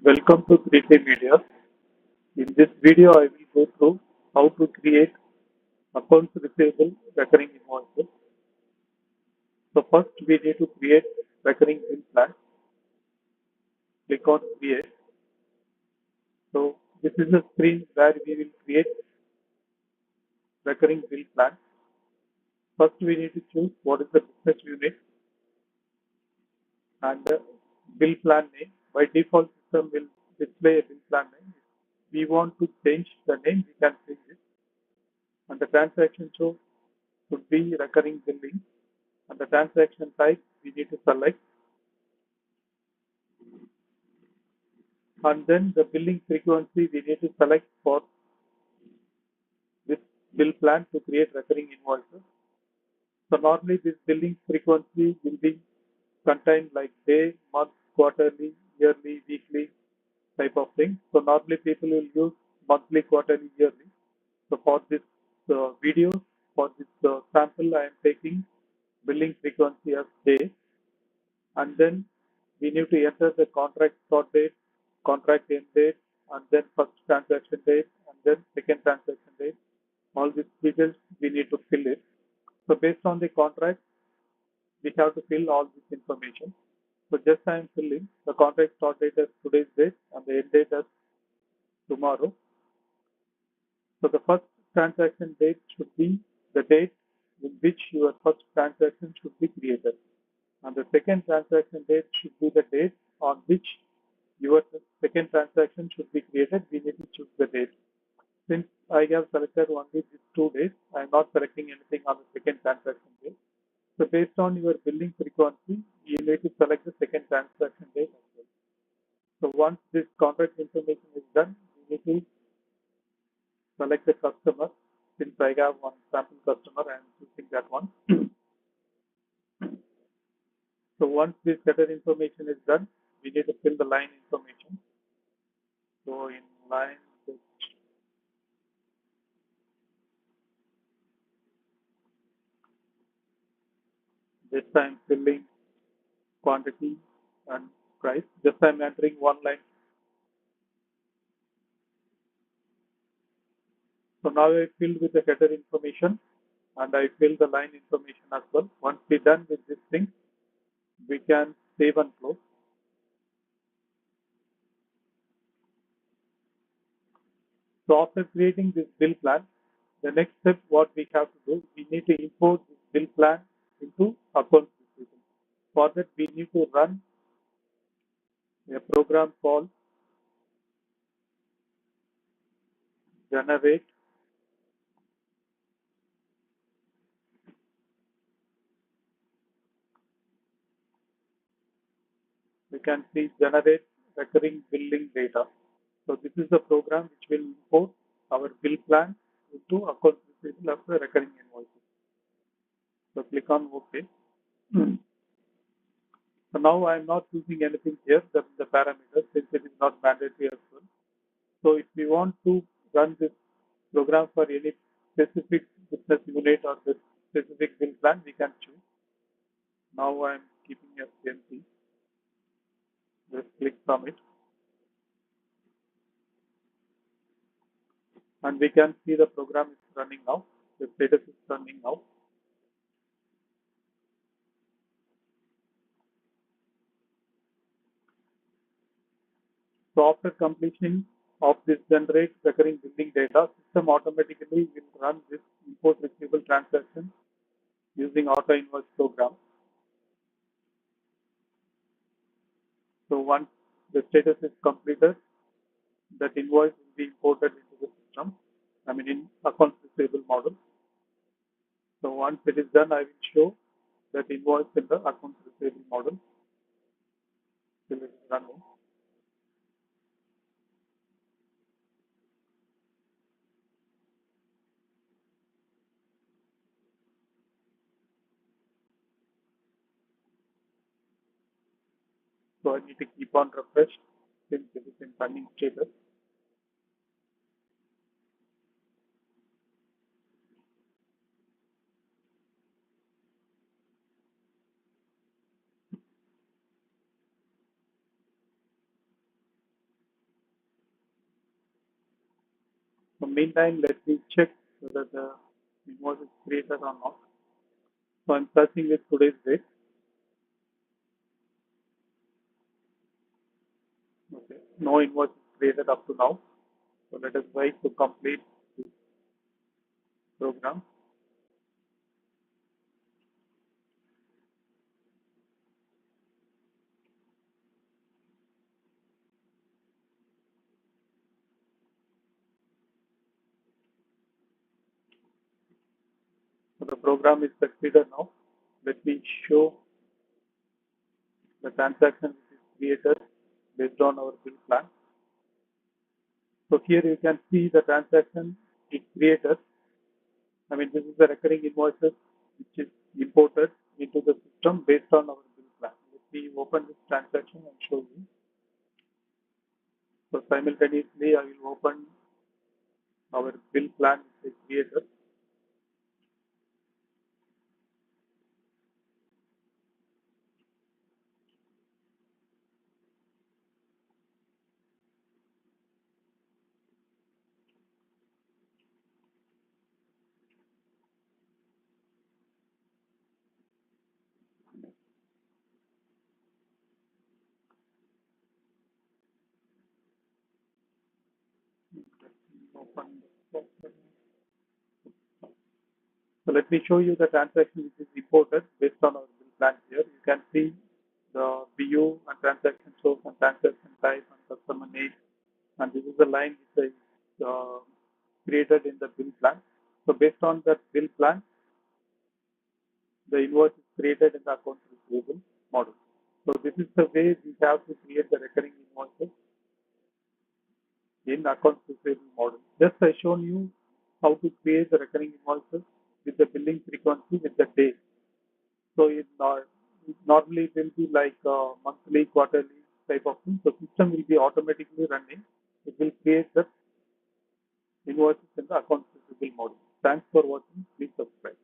Welcome to 3K Media. In this video, I will go through how to create accounts receivable recurring invoices. So first, we need to create recurring bill plan. Click on create. So this is the screen where we will create recurring bill plan. First, we need to choose what is the business unit and the bill plan name. By default, system will display a bill plan name. If we want to change the name, we can change it. And the transaction should be recurring billing. And the transaction type we need to select, and then the billing frequency we need to select for this bill plan to create recurring invoices. So normally this billing frequency will be contained like day, month, quarterly, yearly, weekly type of thing. So normally people will use monthly, quarterly, yearly. So for this video, for this sample, I am taking billing frequency as day. And then we need to enter the contract start date, contract end date, and then first transaction date, and then second transaction date. All these details we need to fill it. So based on the contract, we have to fill all this information. So just I am filling the contract start date as today's date and the end date as tomorrow. So the first transaction date should be the date in which your first transaction should be created. And the second transaction date should be the date on which your second transaction should be created. We need to choose the date. Since I have selected only these 2 days, I am not selecting anything on the second transaction date. So based on your billing frequency, you need to select the second transaction date as well. So once this contract information is done, we need to select the customer. Since I have one sample customer, I am choosing that one. So once this header information is done, we need to fill the line information. So in line, this time filling quantity and price. Just I'm entering one line. So now I filled with the header information and I fill the line information as well. Once we're done with this thing, we can save and close. So after creating this bill plan, the next step what we have to do, we need to import this bill plan into accounts receivable. For that, we need to run a program called generate we can see generate recurring billing data. So this is the program which will import our bill plan into accounts receivable as a recurring invoices. So click on OK. So now I am not using anything here, the parameters, since it is not mandatory as well. So if we want to run this program for any specific business unit or the specific bill plan, we can choose. Now I am keeping as empty. Just click submit. And we can see the program is running now. The status is running now. So after completion of this generate recurring billing data, system automatically will run this import receivable transaction using auto invoice program. So once the status is completed, that invoice will be imported into the system, in accounts receivable model. So once it is done, I will show that invoice in the accounts receivable model. Till it is running. So I need to keep on refresh since it is in running status. So meantime, let me check whether the invoice is created or not. So I'm searching with today's date. Okay, no invoice is created up to now. So let us wait to complete this program. So the program is succeeded now. Let me show the transaction which is created based on our bill plan. So here you can see the transaction is created. I mean, this is the recurring invoices which is imported into the system based on our bill plan. Let me open this transaction and show you. So simultaneously, I will open our bill plan which is created. Open. So let me show you the transaction which is reported based on our bill plan here. You can see the BU and transaction source and transaction type and customer name. And this is the line which is created in the bill plan. So based on that bill plan, the invoice is created in the accounts receivable model. So this is the way we have to create the recurring invoices in accounts receivable model. Just I shown you how to create the recurring invoices with the billing frequency with the day. So normally it will be like monthly, quarterly type of thing. So system will be automatically running. It will create the invoices in the accounts receivable model. Thanks for watching. Please subscribe.